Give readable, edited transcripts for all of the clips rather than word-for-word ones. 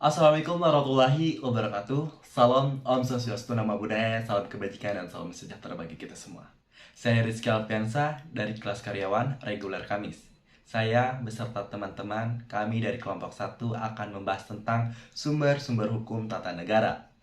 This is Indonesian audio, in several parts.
Assalamualaikum warahmatullahi wabarakatuh. Salam Om Swastiastu, Nama Budaya, salam kebajikan, dan salam sejahtera bagi kita semua. Saya Rizky Alfiansa dari kelas karyawan reguler Kamis. Saya beserta teman-teman kami dari kelompok 1 akan membahas tentang sumber-sumber hukum tata negara.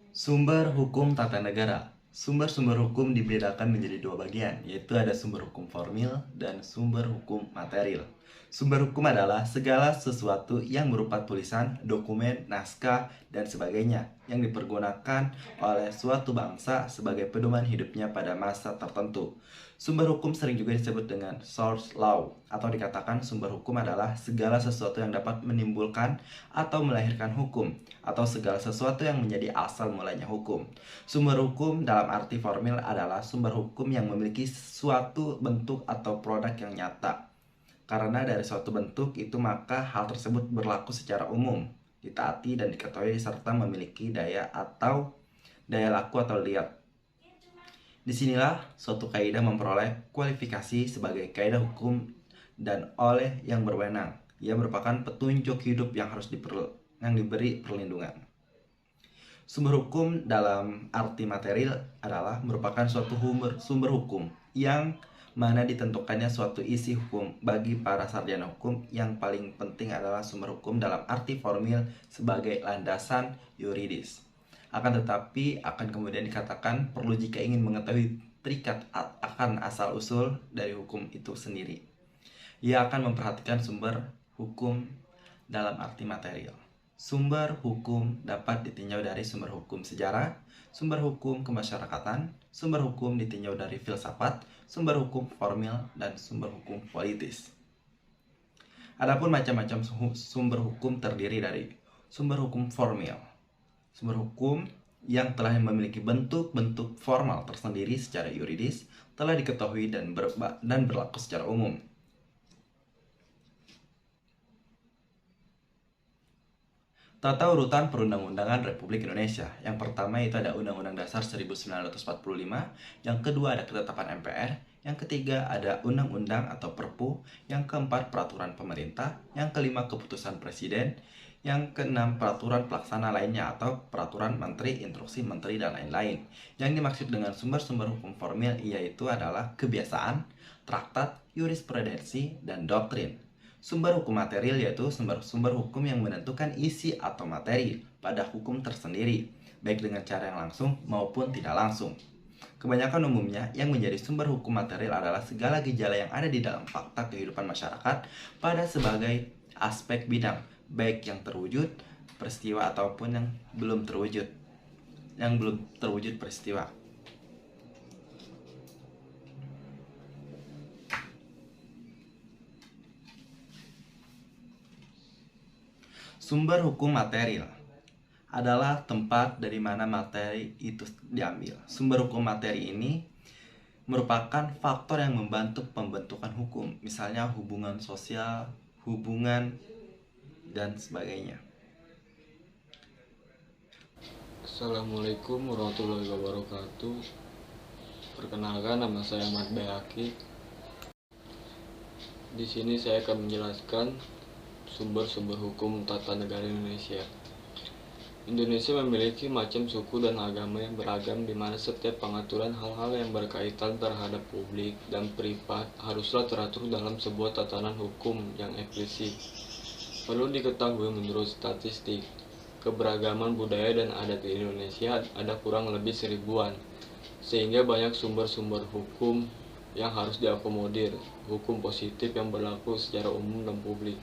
Sumber hukum tata negara. Sumber-sumber hukum dibedakan menjadi dua bagian, yaitu ada sumber hukum formil dan sumber hukum material. Sumber hukum adalah segala sesuatu yang berupa tulisan, dokumen, naskah, dan sebagainya yang dipergunakan oleh suatu bangsa sebagai pedoman hidupnya pada masa tertentu. Sumber hukum sering juga disebut dengan source law, atau dikatakan sumber hukum adalah segala sesuatu yang dapat menimbulkan atau melahirkan hukum, atau segala sesuatu yang menjadi asal mulanya hukum. Sumber hukum dalam arti formil adalah sumber hukum yang memiliki suatu bentuk atau produk yang nyata. Karena dari suatu bentuk itu maka hal tersebut berlaku secara umum, ditaati dan diketahui serta memiliki daya laku atau liat. Disinilah suatu kaidah memperoleh kualifikasi sebagai kaidah hukum dan oleh yang berwenang. Ia merupakan petunjuk hidup yang harus diberi perlindungan. Sumber hukum dalam arti material adalah merupakan suatu sumber hukum yang mana ditentukannya suatu isi hukum. Bagi para sarjana hukum, yang paling penting adalah sumber hukum dalam arti formil sebagai landasan yuridis. Akan tetapi akan kemudian dikatakan perlu jika ingin mengetahui terikat akan asal-usul dari hukum itu sendiri. Ia akan memperhatikan sumber hukum dalam arti material. Sumber hukum dapat ditinjau dari sumber hukum sejarah, sumber hukum kemasyarakatan, sumber hukum ditinjau dari filsafat, sumber hukum formil, dan sumber hukum politis. Adapun macam-macam sumber hukum terdiri dari sumber hukum formil. Sumber hukum yang telah memiliki bentuk-bentuk formal tersendiri secara yuridis telah diketahui dan berlaku secara umum. Tata urutan perundang-undangan Republik Indonesia. Yang pertama itu ada Undang-Undang Dasar 1945, yang kedua ada Ketetapan MPR, yang ketiga ada Undang-Undang atau Perpu, yang keempat Peraturan Pemerintah, yang kelima Keputusan Presiden, yang keenam peraturan pelaksana lainnya atau peraturan menteri, instruksi menteri, dan lain-lain. Yang dimaksud dengan sumber-sumber hukum formil yaitu adalah kebiasaan, traktat, jurisprudensi, dan doktrin. Sumber hukum material yaitu sumber-sumber hukum yang menentukan isi atau materi pada hukum tersendiri, baik dengan cara yang langsung maupun tidak langsung. Kebanyakan umumnya yang menjadi sumber hukum material adalah segala gejala yang ada di dalam fakta kehidupan masyarakat pada sebagai aspek bidang, baik yang terwujud peristiwa ataupun yang belum terwujud peristiwa. Sumber hukum material adalah tempat dari mana materi itu diambil. Sumber hukum materi ini merupakan faktor yang membantu pembentukan hukum, misalnya hubungan sosial, hubungan, dan sebagainya. Assalamualaikum warahmatullahi wabarakatuh. Perkenalkan, nama saya Ahmad Bayaki. Di sini saya akan menjelaskan sumber-sumber hukum tata negara Indonesia. Indonesia memiliki macam suku dan agama yang beragam, di mana setiap pengaturan hal-hal yang berkaitan terhadap publik dan privat haruslah teratur dalam sebuah tatanan hukum yang eksplisit. Perlu diketahui menurut statistik, keberagaman budaya dan adat di Indonesia ada kurang lebih 1000-an, sehingga banyak sumber-sumber hukum yang harus diakomodir, hukum positif yang berlaku secara umum dan publik.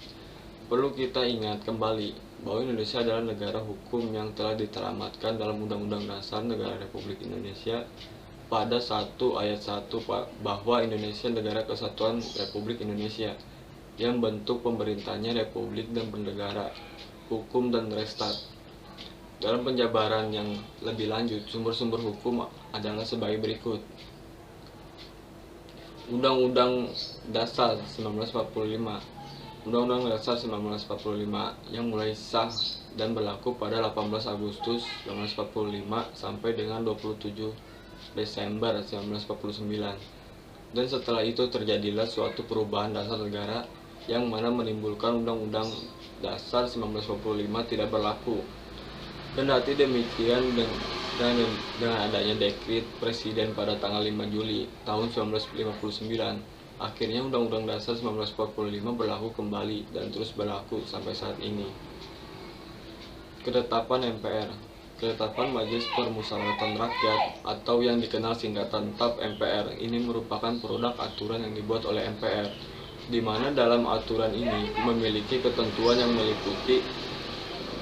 Perlu kita ingat kembali bahwa Indonesia adalah negara hukum yang telah diteramatkan dalam Undang-Undang Dasar Negara Republik Indonesia pada 1 ayat 1 bahwa Indonesia negara kesatuan Republik Indonesia, yang bentuk pemerintahnya republik dan bernegara, hukum dan restat. Dalam penjabaran yang lebih lanjut, sumber-sumber hukum adalah sebagai berikut. Undang-Undang Dasar 1945. Undang-Undang Dasar 1945 yang mulai sah dan berlaku pada 18 Agustus 1945 sampai dengan 27 Desember 1949. Dan setelah itu terjadilah suatu perubahan dasar negara yang mana menimbulkan Undang-Undang Dasar 1945 tidak berlaku. Kendati demikian, dengan adanya dekret Presiden pada tanggal 5 Juli tahun 1959, akhirnya Undang-Undang Dasar 1945 berlaku kembali dan terus berlaku sampai saat ini. Ketetapan MPR. Ketetapan Majelis Permusyawaratan Rakyat atau yang dikenal singkatan TAP MPR ini merupakan produk aturan yang dibuat oleh MPR, di mana dalam aturan ini memiliki ketentuan yang meliputi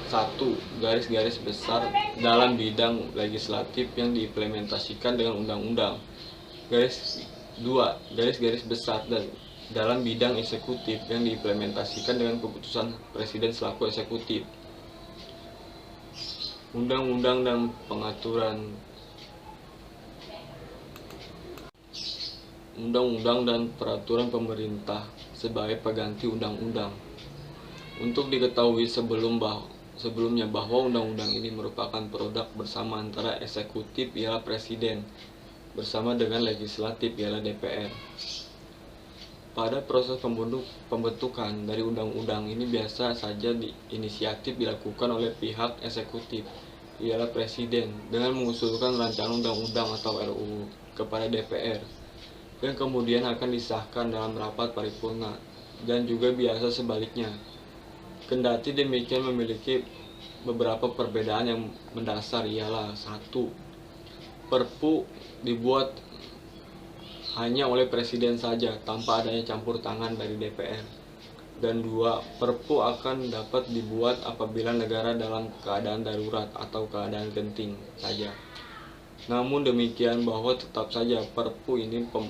1. Garis-garis besar dalam bidang legislatif yang diimplementasikan dengan undang-undang. 2. Garis-garis besar dan dalam bidang eksekutif yang diimplementasikan dengan keputusan Presiden selaku eksekutif. Undang-undang dan pengaturan undang-undang dan peraturan pemerintah sebagai pengganti undang-undang. Untuk diketahui sebelumnya bahwa undang-undang ini merupakan produk bersama antara eksekutif ialah presiden bersama dengan legislatif ialah DPR. Pada proses pembentukan dari undang-undang ini biasa saja inisiatif dilakukan oleh pihak eksekutif ialah presiden dengan mengusulkan rancangan undang-undang atau RUU kepada DPR yang kemudian akan disahkan dalam rapat paripurna, dan juga biasa sebaliknya. Kendati demikian memiliki beberapa perbedaan yang mendasar ialah 1. Perpu dibuat hanya oleh presiden saja tanpa adanya campur tangan dari DPR. Dan 2. Perpu akan dapat dibuat apabila negara dalam keadaan darurat atau keadaan genting saja. Namun demikian bahwa tetap saja Perpu ini pun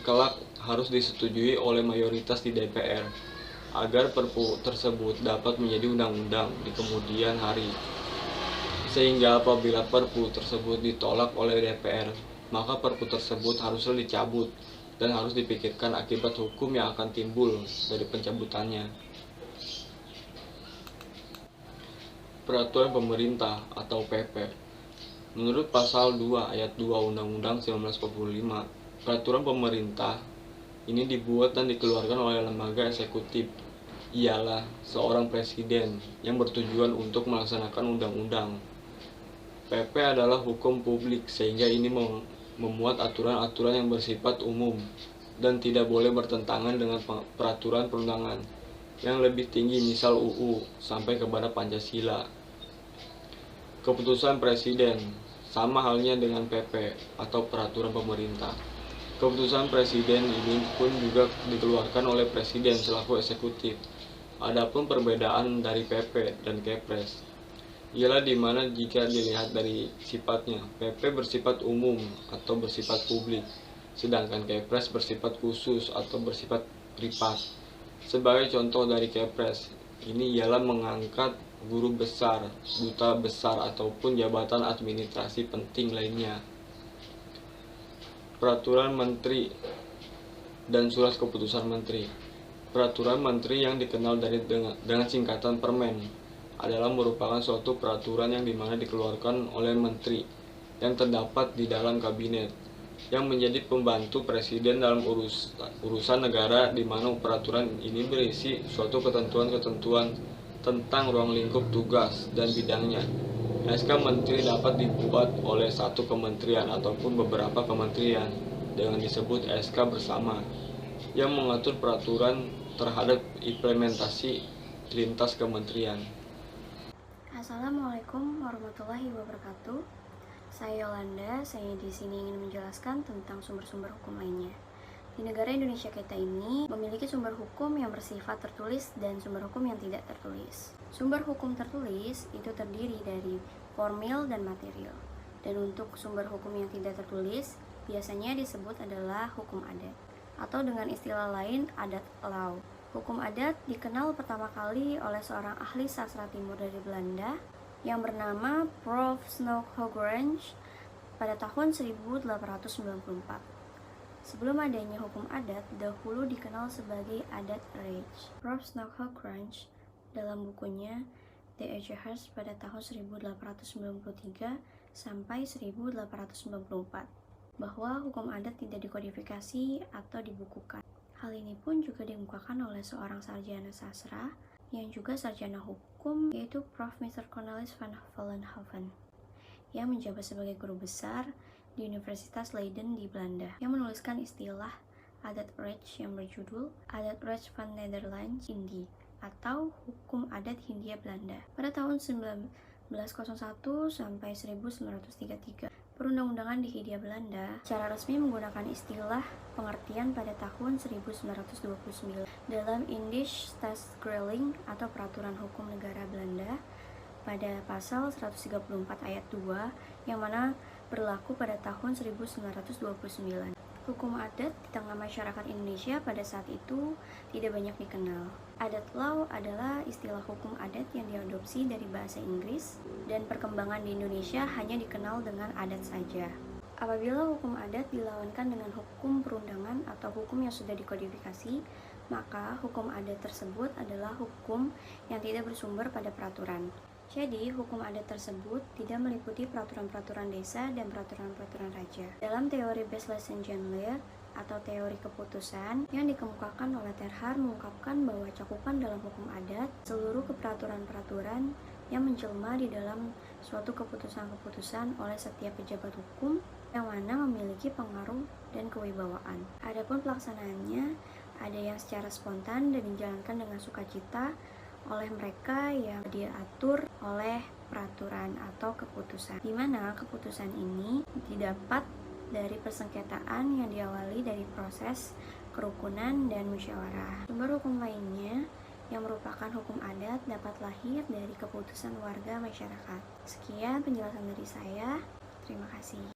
kelak harus disetujui oleh mayoritas di DPR agar Perpu tersebut dapat menjadi undang-undang di kemudian hari. Sehingga apabila Perpu tersebut ditolak oleh DPR, maka Perpu tersebut harusnya dicabut dan harus dipikirkan akibat hukum yang akan timbul dari pencabutannya. Peraturan Pemerintah atau PP. Menurut pasal 2 ayat 2 Undang-Undang 1945, peraturan pemerintah ini dibuat dan dikeluarkan oleh lembaga eksekutif, ialah seorang presiden yang bertujuan untuk melaksanakan undang-undang. PP adalah hukum publik sehingga ini memuat aturan-aturan yang bersifat umum dan tidak boleh bertentangan dengan peraturan perundangan yang lebih tinggi, misal UU sampai kepada Pancasila. Keputusan Presiden sama halnya dengan PP atau peraturan pemerintah. Keputusan Presiden ini pun juga dikeluarkan oleh Presiden selaku eksekutif. Adapun perbedaan dari PP dan Kepres ialah di mana jika dilihat dari sifatnya, PP bersifat umum atau bersifat publik, sedangkan Kepres bersifat khusus atau bersifat privat. Sebagai contoh dari Kepres, ini ialah mengangkat guru besar, duta besar, ataupun jabatan administrasi penting lainnya. Peraturan Menteri dan Surat Keputusan Menteri. Peraturan Menteri yang dikenal dengan singkatan Permen adalah merupakan suatu peraturan yang dimana dikeluarkan oleh menteri yang terdapat di dalam kabinet yang menjadi pembantu presiden dalam urusan negara, di mana peraturan ini berisi suatu ketentuan-ketentuan tentang ruang lingkup tugas dan bidangnya. SK Menteri dapat dibuat oleh satu kementerian ataupun beberapa kementerian dengan disebut SK bersama yang mengatur peraturan terhadap implementasi lintas kementerian. Assalamualaikum warahmatullahi wabarakatuh. Saya Yolanda, saya di sini ingin menjelaskan tentang sumber-sumber hukum lainnya. Di negara Indonesia kita ini memiliki sumber hukum yang bersifat tertulis dan sumber hukum yang tidak tertulis. Sumber hukum tertulis itu terdiri dari formil dan material. Dan untuk sumber hukum yang tidak tertulis biasanya disebut adalah hukum adat, atau dengan istilah lain adat law. Hukum adat dikenal pertama kali oleh seorang ahli sastra timur dari Belanda yang bernama Prof. Snow Hoogrange pada tahun 1894. Sebelum adanya hukum adat, dahulu dikenal sebagai adat Recht. Prof. Snow Hoogrange dalam bukunya The Echehers pada tahun 1893 sampai 1894 bahwa hukum adat tidak dikodifikasi atau dibukukan. Hal ini pun juga dikemukakan oleh seorang sarjana sastra yang juga sarjana hukum, yaitu Prof. Mr. Cornelis van Vollenhoven, yang menjabat sebagai guru besar di Universitas Leiden di Belanda, yang menuliskan istilah adat Recht yang berjudul Adat Recht van Nederlands Indie atau Hukum Adat Hindia Belanda pada tahun 1901 sampai 1933. Perundang-undangan di Hindia Belanda secara resmi menggunakan istilah pengertian pada tahun 1929 dalam Indisch Staatsregeling atau Peraturan Hukum Negara Belanda pada pasal 134 ayat 2 yang mana berlaku pada tahun 1929. Hukum adat di tengah masyarakat Indonesia pada saat itu tidak banyak dikenal. Adat law adalah istilah hukum adat yang diadopsi dari bahasa Inggris dan perkembangan di Indonesia hanya dikenal dengan adat saja. Apabila hukum adat dilawankan dengan hukum perundangan atau hukum yang sudah dikodifikasi, maka hukum adat tersebut adalah hukum yang tidak bersumber pada peraturan. Jadi, hukum adat tersebut tidak meliputi peraturan-peraturan desa dan peraturan-peraturan raja. Dalam teori Besleysen-Jenleer atau teori keputusan yang dikemukakan oleh Terhar mengungkapkan bahwa cakupan dalam hukum adat seluruh keperaturan-peraturan yang menjelma di dalam suatu keputusan-keputusan oleh setiap pejabat hukum yang mana memiliki pengaruh dan kewibawaan. Adapun pelaksanaannya ada yang secara spontan dan dijalankan dengan sukacita oleh mereka yang diatur oleh peraturan atau keputusan, di mana keputusan ini didapat dari persengketaan yang diawali dari proses kerukunan dan musyawarah. Sumber hukum lainnya yang merupakan hukum adat dapat lahir dari keputusan warga masyarakat. Sekian penjelasan dari saya. Terima kasih.